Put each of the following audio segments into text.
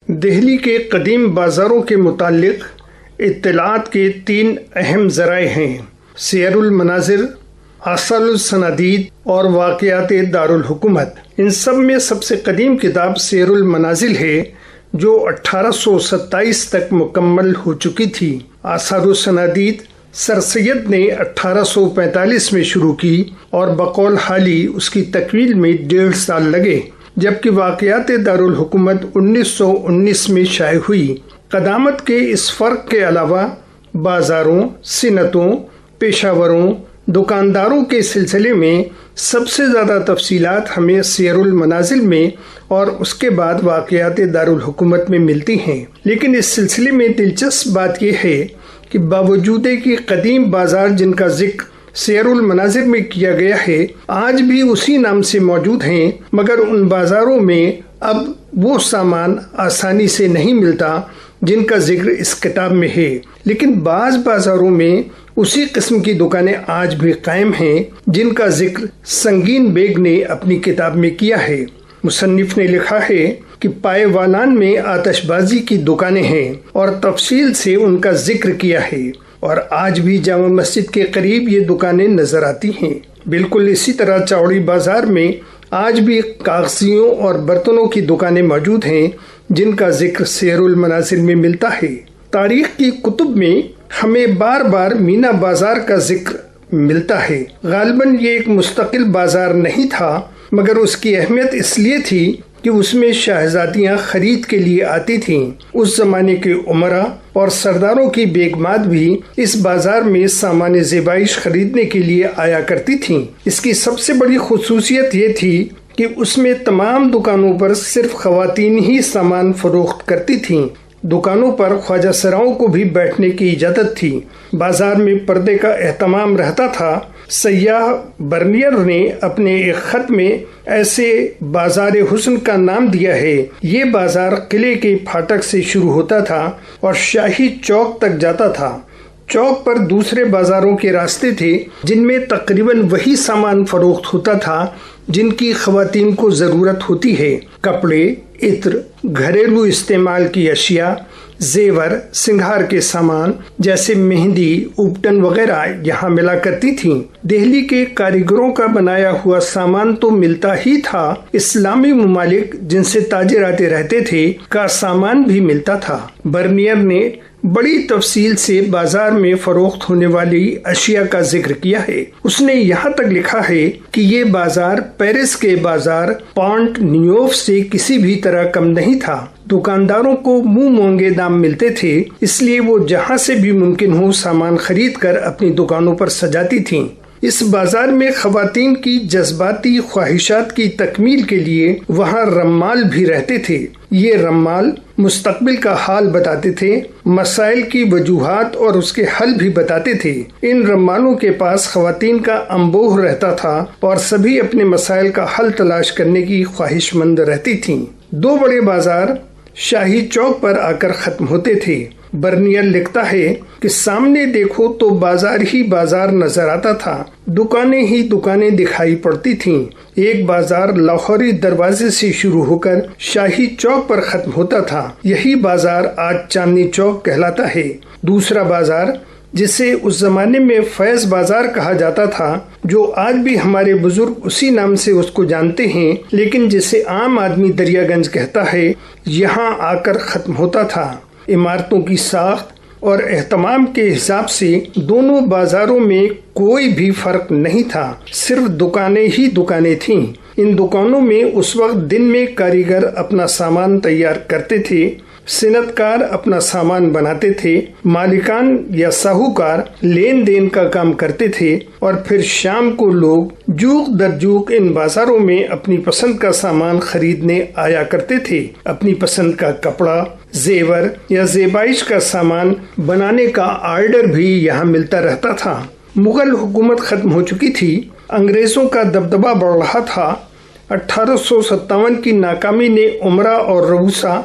دہلی کے قدیم بازاروں کے متعلق اطلاعات کے 3 اہم ذرائع ہیں: سیر المناظر، آثار الصنادید اور واقعات دارالحکومت۔ ان سب میں سب سے قدیم کتاب سیر المنازل ہے، جو 1827 تک مکمل ہو چکی تھی۔ آثار الصنادید سر سید نے 1845 میں شروع کی اور بقول حالی اس کی تکمیل میں 1.5 سال لگے، جبکہ واقعات دارالحکومت 1919 میں شائع ہوئی۔ قدامت کے اس فرق کے علاوہ بازاروں، صنعتوں، پیشہ وروں، دکانداروں کے سلسلے میں سب سے زیادہ تفصیلات ہمیں سیر المنازل میں اور اس کے بعد واقعات دارالحکومت میں ملتی ہیں۔ لیکن اس سلسلے میں دلچسپ بات یہ ہے کہ باوجود کہ قدیم بازار جن کا ذکر سیر المناظر میں کیا گیا ہے آج بھی اسی نام سے موجود ہیں، مگر ان بازاروں میں اب وہ سامان آسانی سے نہیں ملتا جن کا ذکر اس کتاب میں ہے۔ لیکن بعض بازاروں میں اسی قسم کی دکانیں آج بھی قائم ہیں جن کا ذکر سنگین بیگ نے اپنی کتاب میں کیا ہے۔ مصنف نے لکھا ہے کہ پائے والان میں آتش بازی کی دکانیں ہیں اور تفصیل سے ان کا ذکر کیا ہے، اور آج بھی جامع مسجد کے قریب یہ دکانیں نظر آتی ہیں۔ بالکل اسی طرح چوڑی بازار میں آج بھی کاغذیوں اور برتنوں کی دکانیں موجود ہیں جن کا ذکر سیر المنازل میں ملتا ہے۔ تاریخ کی کتب میں ہمیں بار بار مینا بازار کا ذکر ملتا ہے۔ غالباً یہ ایک مستقل بازار نہیں تھا، مگر اس کی اہمیت اس لیے تھی کہ اس میں شہزادیاں خرید کے لیے آتی تھیں۔ اس زمانے کے امراء اور سرداروں کی بیگمات بھی اس بازار میں سامان زیبائش خریدنے کے لیے آیا کرتی تھیں۔ اس کی سب سے بڑی خصوصیت یہ تھی کہ اس میں تمام دکانوں پر صرف خواتین ہی سامان فروخت کرتی تھیں۔ دکانوں پر خواجہ سراؤں کو بھی بیٹھنے کی اجازت تھی۔ بازار میں پردے کا اہتمام رہتا تھا۔ سیاح برنیر نے اپنے ایک خط میں ایسے بازار حسن کا نام دیا ہے۔ یہ بازار قلعے کے پھاٹک سے شروع ہوتا تھا اور شاہی چوک تک جاتا تھا۔ چوک پر دوسرے بازاروں کے راستے تھے جن میں تقریباً وہی سامان فروخت ہوتا تھا جن کی خواتین کو ضرورت ہوتی ہے۔ کپڑے، عطر، گھریلو استعمال کی اشیاء، زیور، سنگھار کے سامان جیسے مہندی، اوبٹن وغیرہ یہاں ملا کرتی تھیں۔ دہلی کے کاریگروں کا بنایا ہوا سامان تو ملتا ہی تھا، اسلامی ممالک جن سے تاجر آتے رہتے تھے کا سامان بھی ملتا تھا۔ برنیر نے بڑی تفصیل سے بازار میں فروخت ہونے والی اشیاء کا ذکر کیا ہے۔ اس نے یہاں تک لکھا ہے کہ یہ بازار پیرس کے بازار پونٹ نیوف سے کسی بھی طرح کم نہیں تھا۔ دکانداروں کو منہ مونگے دام ملتے تھے، اس لیے وہ جہاں سے بھی ممکن ہو سامان خرید کر اپنی دکانوں پر سجاتی تھیں۔ اس بازار میں خواتین کی جذباتی خواہشات کی تکمیل کے لیے وہاں رمال بھی رہتے تھے۔ یہ رمال مستقبل کا حال بتاتے تھے، مسائل کی وجوہات اور اس کے حل بھی بتاتے تھے۔ ان رمالوں کے پاس خواتین کا انبوہ رہتا تھا اور سبھی اپنے مسائل کا حل تلاش کرنے کی خواہش مند رہتی تھیں۔ 2 بڑے بازار شاہی چوک پر آ کر ختم ہوتے تھے۔ برنیر لکھتا ہے کہ سامنے دیکھو تو بازار ہی بازار نظر آتا تھا، دکانیں ہی دکانیں دکھائی پڑتی تھیں۔ ایک بازار لاہوری دروازے سے شروع ہو کر شاہی چوک پر ختم ہوتا تھا، یہی بازار آج چاندنی چوک کہلاتا ہے۔ دوسرا بازار جسے اس زمانے میں فیض بازار کہا جاتا تھا، جو آج بھی ہمارے بزرگ اسی نام سے اس کو جانتے ہیں، لیکن جسے عام آدمی دریا گنج کہتا ہے، یہاں آ کر ختم ہوتا تھا۔ عمارتوں کی ساخت اور اہتمام کے حساب سے دونوں بازاروں میں کوئی بھی فرق نہیں تھا، صرف دکانیں ہی دکانیں تھیں۔ ان دکانوں میں اس وقت دن میں کاریگر اپنا سامان تیار کرتے تھے، صنعت کار اپنا سامان بناتے تھے، مالکان یا ساہوکار لین دین کا کام کرتے تھے، اور پھر شام کو لوگ جوق در جوق ان بازاروں میں اپنی پسند کا سامان خریدنے آیا کرتے تھے۔ اپنی پسند کا کپڑا، زیور یا زیبائش کا سامان بنانے کا آرڈر بھی یہاں ملتا رہتا تھا۔ مغل حکومت ختم ہو چکی تھی، انگریزوں کا دبدبہ بڑھ رہا تھا۔ 1857 کی ناکامی نے امراء اور رؤسا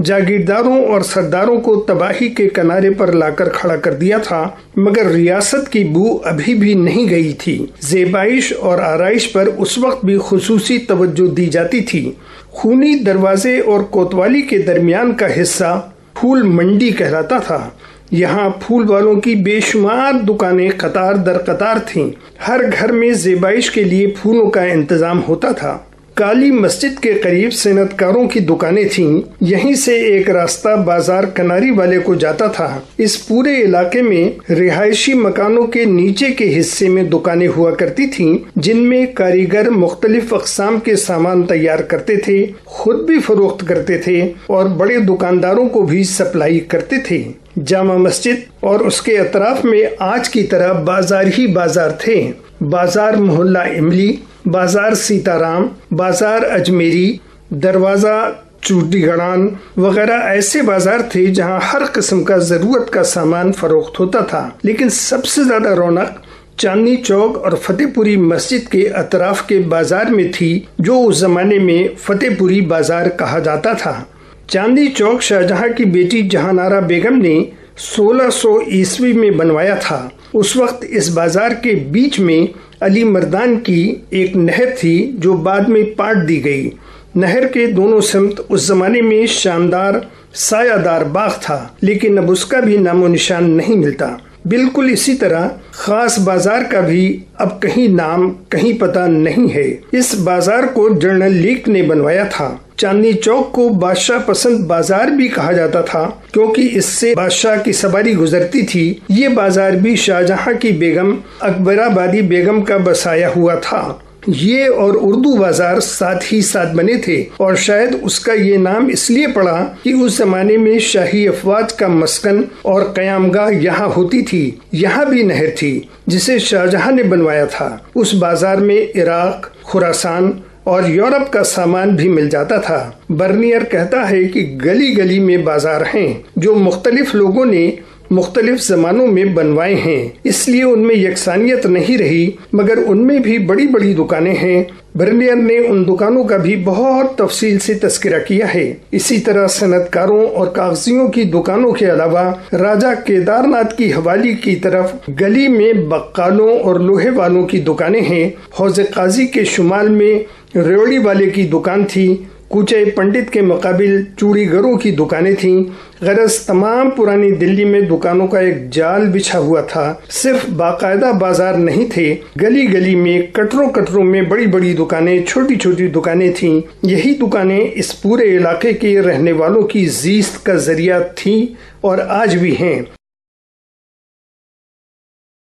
جاگیرداروں اور سرداروں کو تباہی کے کنارے پر لا کر کھڑا کر دیا تھا، مگر ریاست کی بو ابھی بھی نہیں گئی تھی۔ زیبائش اور آرائش پر اس وقت بھی خصوصی توجہ دی جاتی تھی۔ خونی دروازے اور کوتوالی کے درمیان کا حصہ پھول منڈی کہلاتا تھا۔ یہاں پھول والوں کی بے شمار دکانیں قطار در قطار تھیں۔ ہر گھر میں زیبائش کے لیے پھولوں کا انتظام ہوتا تھا۔ کالی مسجد کے قریب صنعت کاروں کی دکانیں تھیں۔ یہیں سے ایک راستہ بازار کناری والے کو جاتا تھا۔ اس پورے علاقے میں رہائشی مکانوں کے نیچے کے حصے میں دکانیں ہوا کرتی تھیں، جن میں کاریگر مختلف اقسام کے سامان تیار کرتے تھے، خود بھی فروخت کرتے تھے اور بڑے دکانداروں کو بھی سپلائی کرتے تھے۔ جامع مسجد اور اس کے اطراف میں آج کی طرح بازار ہی بازار تھے۔ بازار محلہ املی، بازار سیتارام، بازار اجمیری، دروازہ چوٹی گڑان وغیرہ ایسے بازار تھے جہاں ہر قسم کا ضرورت کا سامان فروخت ہوتا تھا۔ لیکن سب سے زیادہ رونق چاندنی چوک اور فتح پوری مسجد کے اطراف کے بازار میں تھی، جو اس زمانے میں فتح پوری بازار کہا جاتا تھا۔ چاندنی چوک شاہجہاں کی بیٹی جہان آرا بیگم نے 1600 عیسوی میں بنوایا تھا۔ اس وقت اس بازار کے بیچ میں علی مردان کی ایک نہر تھی جو بعد میں پاٹ دی گئی۔ نہر کے دونوں سمت اس زمانے میں شاندار سایہ دار باغ تھا، لیکن اب اس کا بھی نام و نشان نہیں ملتا۔ بالکل اسی طرح خاص بازار کا بھی اب کہیں نام کہیں پتہ نہیں ہے۔ اس بازار کو جنرل لیک نے بنوایا تھا۔ چاندنی چوک کو بادشاہ پسند بازار بھی کہا جاتا تھا، کیونکہ اس سے بادشاہ کی سواری گزرتی تھی۔ یہ بازار بھی شاہجہاں کی بیگم اکبر آبادی بیگم کا بسایا ہوا تھا۔ یہ اور اردو بازار ساتھ ہی ساتھ بنے تھے، اور شاید اس کا یہ نام اس لیے پڑا کہ اس زمانے میں شاہی افواج کا مسکن اور قیام گاہ یہاں ہوتی تھی۔ یہاں بھی نہر تھی جسے شاہجہاں نے بنوایا تھا۔ اس بازار میں عراق، خراسان اور یورپ کا سامان بھی مل جاتا تھا۔ برنیئر کہتا ہے کہ گلی گلی میں بازار ہیں جو مختلف لوگوں نے مختلف زمانوں میں بنوائے ہیں، اس لیے ان میں یکسانیت نہیں رہی، مگر ان میں بھی بڑی بڑی دکانیں ہیں۔ برنیئر نے ان دکانوں کا بھی بہت تفصیل سے تذکرہ کیا ہے۔ اسی طرح صنعت کاروں اور کاغذیوں کی دکانوں کے علاوہ راجہ کیدار ناتھ کی حوالی کی طرف گلی میں بقالوں اور لوہے والوں کی دکانیں ہیں۔ حوض قاضی کے شمال میں ریوڑی والے کی دکان تھی۔ کوچے پنڈت کے مقابل چوڑی گروں کی دکانیں تھیں۔ غرض تمام پرانی دلی میں دکانوں کا ایک جال بچھا ہوا تھا۔ صرف باقاعدہ بازار نہیں تھے، گلی گلی میں کٹروں کٹروں میں بڑی بڑی دکانیں، چھوٹی چھوٹی دکانیں تھیں۔ یہی دکانیں اس پورے علاقے کے رہنے والوں کی زیست کا ذریعہ تھیں اور آج بھی ہیں۔